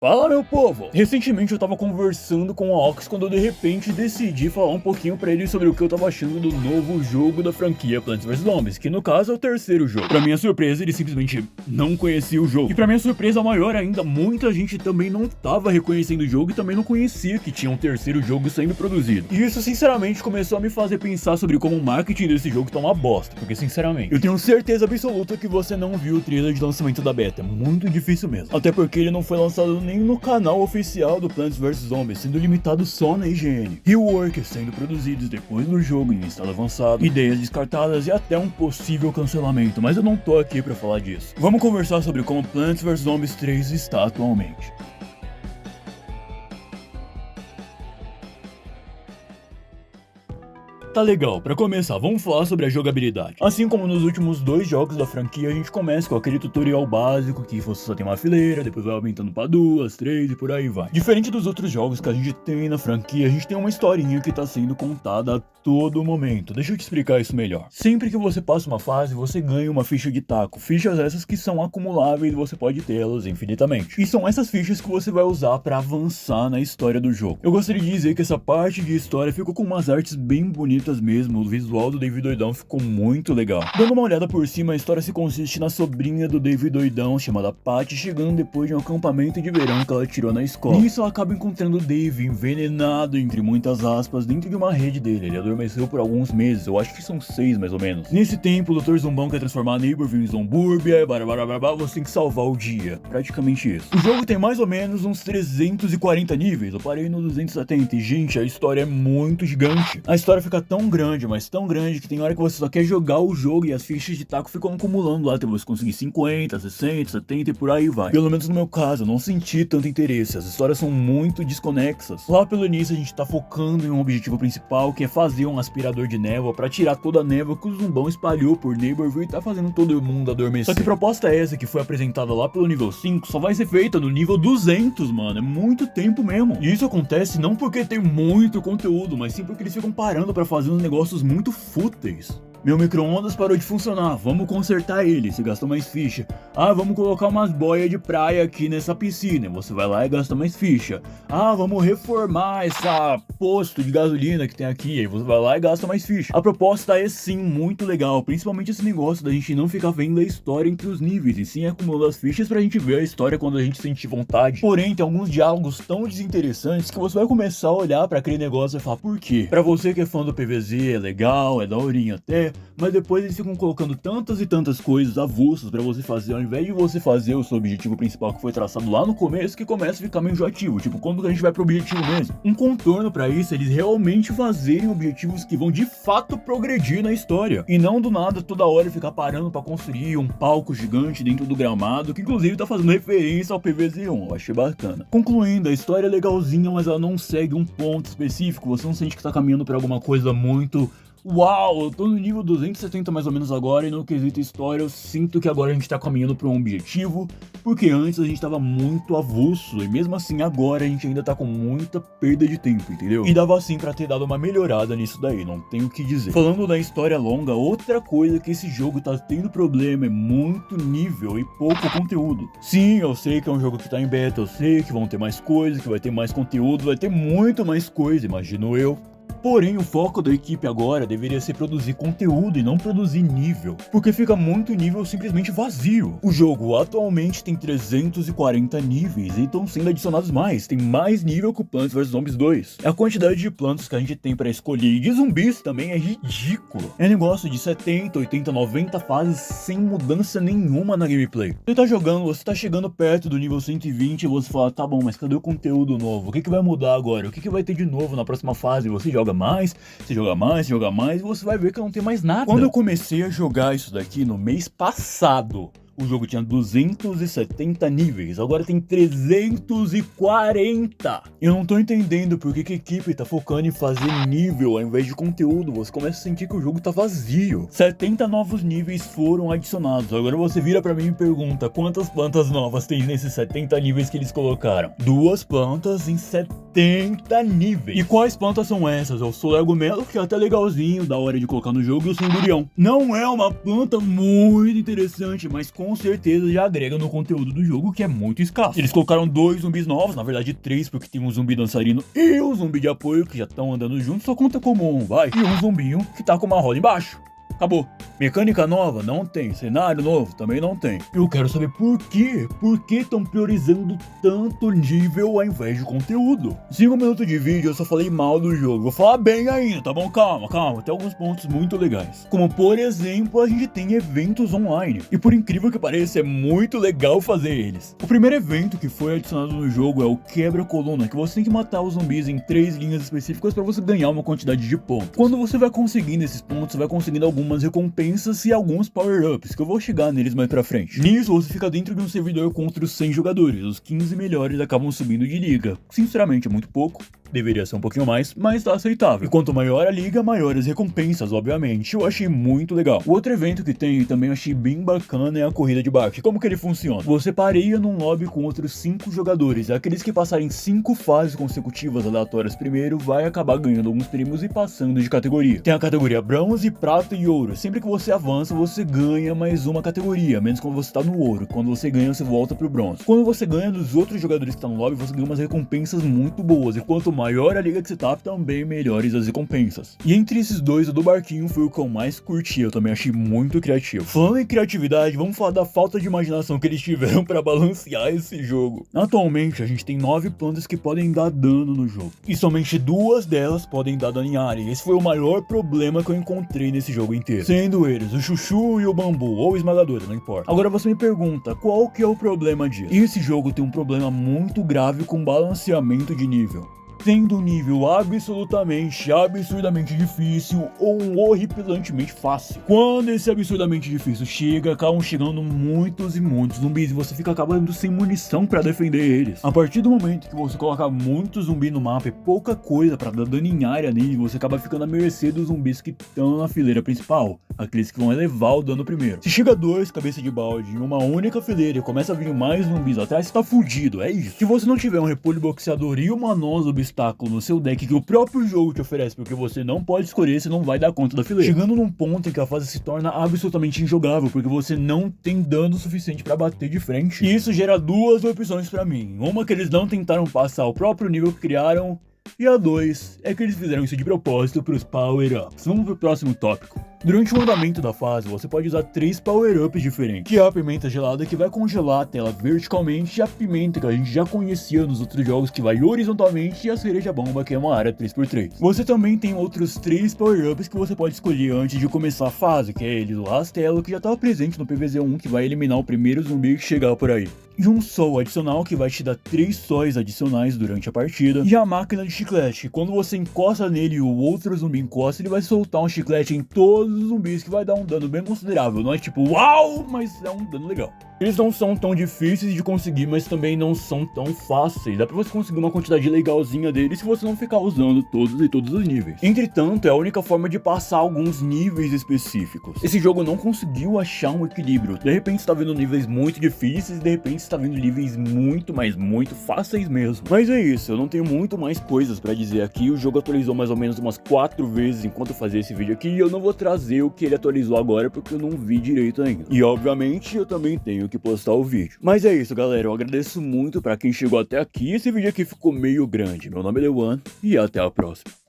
Fala, meu povo! Recentemente eu tava conversando com o Ox quando eu de repente decidi falar um pouquinho pra ele sobre o que eu tava achando do novo jogo da franquia Plants vs Zombies, que no caso é o terceiro jogo. Pra minha surpresa, ele simplesmente não conhecia o jogo. E pra minha surpresa maior ainda, muita gente também não tava reconhecendo o jogo e também não conhecia que tinha um terceiro jogo sendo produzido. E isso sinceramente começou a me fazer pensar sobre como o marketing desse jogo tá uma bosta, porque sinceramente, eu tenho certeza absoluta que você não viu o trailer de lançamento da beta, é muito difícil mesmo. Até porque ele não foi lançado nem no canal oficial do Plants vs Zombies, sendo limitado só na IGN. Reworks sendo produzidos depois do jogo em estado avançado, ideias descartadas e até um possível cancelamento, mas eu não tô aqui pra falar disso. Vamos conversar sobre como Plants vs Zombies 3 está atualmente. Tá legal, pra começar, vamos falar sobre a jogabilidade. Assim como nos últimos dois jogos da franquia, a gente começa com aquele tutorial básico que você só tem uma fileira, depois vai aumentando pra 2, 3 e por aí vai. Diferente dos outros jogos que a gente tem na franquia, a gente tem uma historinha que tá sendo contada a todo momento. Deixa eu te explicar isso melhor. Sempre que você passa uma fase, você ganha uma ficha de taco. Fichas essas que são acumuláveis e você pode tê-las infinitamente. E são essas fichas que você vai usar pra avançar na história do jogo. Eu gostaria de dizer que essa parte de história ficou com umas artes bem bonitas mesmo, o visual do David Doidão ficou muito legal. Dando uma olhada por cima, a história se consiste na sobrinha do David Doidão, chamada Patty, chegando depois de um acampamento de verão que ela tirou na escola. Nisso ela acaba encontrando o Dave envenenado, entre muitas aspas, dentro de uma rede dele. Ele adormeceu por alguns meses, eu acho que são 6 mais ou menos. Nesse tempo, o Dr. Zumbão quer transformar a Neighborville em Zomburbia, você tem que salvar o dia. Praticamente isso. O jogo tem mais ou menos uns 340 níveis, eu parei no 270 e, gente, a história é muito gigante. A história fica tão grande, mas tão grande que tem hora que você só quer jogar o jogo e as fichas de taco ficam acumulando lá até você conseguir 50, 60, 70 e por aí vai. Pelo menos no meu caso, eu não senti tanto interesse, as histórias são muito desconexas. Lá pelo início a gente tá focando em um objetivo principal, que é fazer um aspirador de névoa pra tirar toda a névoa que o Zumbão espalhou por Neighborville e tá fazendo todo mundo adormecer. Só que a proposta é essa que foi apresentada lá pelo nível 5 só vai ser feita no nível 200, mano, é muito tempo mesmo. E isso acontece não porque tem muito conteúdo, mas sim porque eles ficam parando pra fazer uns negócios muito fúteis. Meu micro-ondas parou de funcionar, vamos consertar ele, você gasta mais ficha. Ah, vamos colocar umas boias de praia aqui nessa piscina, você vai lá e gasta mais ficha. Ah, vamos reformar essa posto de gasolina que tem aqui, aí você vai lá e gasta mais ficha. A proposta é sim muito legal, principalmente esse negócio da gente não ficar vendo a história entre os níveis, e sim acumulando as fichas pra gente ver a história quando a gente sentir vontade. Porém, tem alguns diálogos tão desinteressantes que você vai começar a olhar pra aquele negócio e falar, por quê? Pra você que é fã do PvZ, é legal, é daorinha até, mas depois eles ficam colocando tantas e tantas coisas avulsas pra você fazer, ao invés de você fazer o seu objetivo principal que foi traçado lá no começo, que começa a ficar meio enjoativo, tipo, quando a gente vai pro objetivo mesmo. Um contorno pra isso é eles realmente fazerem objetivos que vão de fato progredir na história, e não do nada toda hora ficar parando pra construir um palco gigante dentro do gramado, que inclusive tá fazendo referência ao PvZ1, eu achei bacana. Concluindo, a história é legalzinha, mas ela não segue um ponto específico, você não sente que tá caminhando pra alguma coisa muito... Uau, eu tô no nível 270 mais ou menos agora, e no quesito história eu sinto que agora a gente tá caminhando pra um objetivo, porque antes a gente tava muito avulso, e mesmo assim agora a gente ainda tá com muita perda de tempo, entendeu? E dava assim pra ter dado uma melhorada nisso daí, não tenho o que dizer. Falando da história longa, outra coisa que esse jogo tá tendo problema é muito nível e pouco conteúdo. Sim, eu sei que é um jogo que tá em beta, eu sei que vão ter mais coisas, que vai ter mais conteúdo, vai ter muito mais coisa, imagino eu. Porém, o foco da equipe agora deveria ser produzir conteúdo e não produzir nível, porque fica muito nível simplesmente vazio. O jogo atualmente tem 340 níveis e estão sendo adicionados mais, tem mais nível que o Plants vs Zombies 2. A quantidade de plantas que a gente tem pra escolher e de zumbis também é ridículo. É negócio de 70, 80, 90 fases sem mudança nenhuma na gameplay. Você tá jogando, você tá chegando perto do nível 120 e você fala, tá bom, mas cadê o conteúdo novo? O que vai mudar agora? O que vai ter de novo na próxima fase? Você joga mais, você joga mais, você joga mais, e você vai ver que não tem mais nada. Quando eu comecei a jogar isso daqui no mês passado, o jogo tinha 270 níveis, agora tem 340. Eu não tô entendendo por que a equipe tá focando em fazer nível ao invés de conteúdo. Você começa a sentir que o jogo tá vazio. 70 novos níveis foram adicionados. Agora você vira pra mim e pergunta, quantas plantas novas tem nesses 70 níveis que eles colocaram? 2 plantas em 70 níveis. E quais plantas são essas? É o Solergomelo, que é até legalzinho, da hora de colocar no jogo, e o Cendurião. Não é uma planta muito interessante, mas com com certeza já agrega no conteúdo do jogo, que é muito escasso. Eles colocaram 2 zumbis novos, na verdade 3, porque tem um zumbi dançarino e um zumbi de apoio que já estão andando juntos, só conta como um, vai. E um zumbinho que tá com uma roda embaixo. Acabou. Mecânica nova? Não tem. Cenário novo? Também não tem. Eu quero saber por quê. Por que estão priorizando tanto nível ao invés de conteúdo? 5 minutos de vídeo eu só falei mal do jogo. Vou falar bem ainda, tá bom? Calma. Tem alguns pontos muito legais. Como, por exemplo, a gente tem eventos online. E por incrível que pareça, é muito legal fazer eles. O primeiro evento que foi adicionado no jogo é o quebra-coluna, que você tem que matar os zumbis em 3 linhas específicas para você ganhar uma quantidade de pontos. Quando você vai conseguindo esses pontos, você vai conseguindo algumas recompensas e alguns power-ups, que eu vou chegar neles mais pra frente. Nisso, você fica dentro de um servidor contra os 100 jogadores. Os 15 melhores acabam subindo de liga. Sinceramente, é muito pouco. Deveria ser um pouquinho mais, mas tá aceitável. E quanto maior a liga, maiores recompensas, obviamente. Eu achei muito legal. O outro evento que tem e também achei bem bacana é a corrida de barco. Como que ele funciona? Você pareia num lobby com outros 5 jogadores. Aqueles que passarem 5 fases consecutivas aleatórias primeiro, vai acabar ganhando alguns prêmios e passando de categoria. Tem a categoria bronze, prata e ouro. Sempre que você avança, você ganha mais uma categoria, menos quando você tá no ouro. Quando você ganha, você volta pro bronze. Quando você ganha dos outros jogadores que estão no lobby, você ganha umas recompensas muito boas. E quanto maior a liga que você tá, também melhores as recompensas. E entre esses dois, o do barquinho foi o que eu mais curti. Eu também achei muito criativo. Falando em criatividade, vamos falar da falta de imaginação que eles tiveram pra balancear esse jogo. Atualmente, a gente tem 9 plantas que podem dar dano no jogo. E somente 2 delas podem dar dano em área. E esse foi o maior problema que eu encontrei nesse jogo inteiro. Sendo eles o chuchu e o bambu, ou esmagadora, não importa. Agora você me pergunta, qual que é o problema disso? Esse jogo tem um problema muito grave com balanceamento de nível. Tendo um nível absurdamente difícil ou um horripilantemente fácil. Quando esse absurdamente difícil chega, acabam chegando muitos e muitos zumbis e você fica acabando sem munição pra defender eles. A partir do momento que você coloca muito zumbi no mapa e pouca coisa pra dar dano em área nele, você acaba ficando à mercê dos zumbis que estão na fileira principal, aqueles que vão elevar o dano primeiro. Se chega 2 cabeças de balde em uma única fileira e começa a vir mais zumbis atrás, você tá fudido, é isso. Se você não tiver um repolho boxeador e uma noz obstáculo no seu deck que o próprio jogo te oferece, porque você não pode escolher, você não vai dar conta da fileira. Chegando num ponto em que a fase se torna absolutamente injogável, porque você não tem dano suficiente pra bater de frente. E isso gera 2 opções pra mim. Uma que eles não tentaram passar o próprio nível que criaram, e a 2 é que eles fizeram isso de propósito pros power-ups. Vamos pro próximo tópico. Durante o andamento da fase, você pode usar 3 power-ups diferentes, que é a pimenta gelada, que vai congelar a tela verticalmente, e a pimenta que a gente já conhecia nos outros jogos, que vai horizontalmente, e a cereja bomba, que é uma área 3x3. Você também tem outros 3 power-ups que você pode escolher antes de começar a fase, que é ele do rastelo, que já estava presente no PvZ1, que vai eliminar o primeiro zumbi que chegar por aí. E um sol adicional, que vai te dar 3 sóis adicionais durante a partida. E a máquina de chiclete, que quando você encosta nele e o outro zumbi encosta, ele vai soltar um chiclete em todos os zumbis, que vai dar um dano bem considerável. Não é tipo uau, mas é um dano legal. Eles não são tão difíceis de conseguir, mas também não são tão fáceis. Dá pra você conseguir uma quantidade legalzinha deles se você não ficar usando todos os níveis. Entretanto, é a única forma de passar alguns níveis específicos. Esse jogo não conseguiu achar um equilíbrio. De repente você tá vendo níveis muito difíceis, de repente você tá vendo níveis muito, mas muito fáceis mesmo. Mas é isso, eu não tenho muito mais coisas pra dizer aqui. O jogo atualizou mais ou menos umas 4 vezes enquanto eu fazia esse vídeo aqui, e eu não vou trazer o que ele atualizou agora, porque eu não vi direito ainda. E obviamente eu também tenho que postar o vídeo. Mas é isso, galera, eu agradeço muito pra quem chegou até aqui. Esse vídeo aqui ficou meio grande. Meu nome é Lewan e até a próxima.